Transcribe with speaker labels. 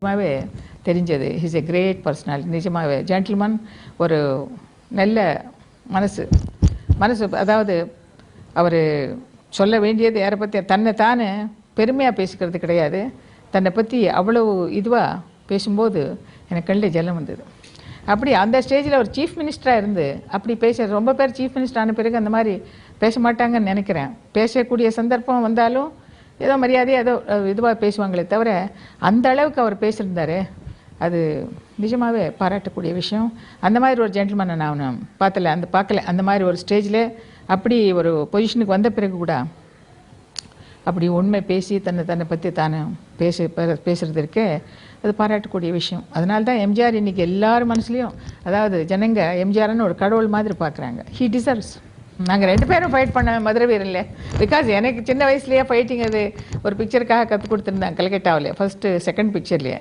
Speaker 1: நிஜமாவே தெரிஞ்சது. He is a great personality. நிஜமாவே ஜென்டில்மேன். ஒரு நல்ல மனசு மனசு அதாவது அவர் சொல்ல வேண்டியது யாரை பற்றி தன்னை தானே பெருமையாக பேசிக்கிறது கிடையாது. தன்னை பற்றி அவ்வளவு இதுவாக பேசும்போது எனக்கு கண்ணில் ஜலம் வந்தது. அப்படி அந்த ஸ்டேஜில் ஒரு சீஃப் மினிஸ்டராக இருந்து அப்படி பேச ரொம்ப பேர் சீஃப் மினிஸ்டர் ஆன பிறகு அந்த மாதிரி பேச மாட்டாங்கன்னு நினைக்கிறேன். பேசக்கூடிய சந்தர்ப்பம் வந்தாலும் ஏதோ மரியாதையாக ஏதோ இதுவாக பேசுவாங்களே தவிர அந்த அளவுக்கு அவர் பேசியிருந்தார். அது நிஜமாகவே பாராட்டக்கூடிய விஷயம். அந்த மாதிரி ஒரு ஜென்டில்மேனை நான் பார்க்கல. அந்த மாதிரி ஒரு ஸ்டேஜில் அப்படி ஒரு பொசிஷனுக்கு வந்த பிறகு கூட அப்படி உண்மை பேசி தன்னை பற்றி தானே பேசுறது இருக்கே, அது பாராட்டக்கூடிய விஷயம். அதனால தான் எம்ஜிஆர் இன்றைக்கி எல்லார் மனசுலையும், அதாவது ஜனங்க எம்ஜிஆர்னு ஒரு கடவுள் மாதிரி பார்க்குறாங்க. He deserves. நாங்கள் 2 பேரும் ஃபைட் பண்ண மதுரை வீரன்ல. பிகாஸ் எனக்கு சின்ன வயசுலேயே ஃபைட்டிங் அது ஒரு பிக்சருக்காக கற்றுக் கொடுத்துருந்தாங்க கல்கட்டாவில், ஃபஸ்ட்டு செகண்ட் பிக்சர்லேயே.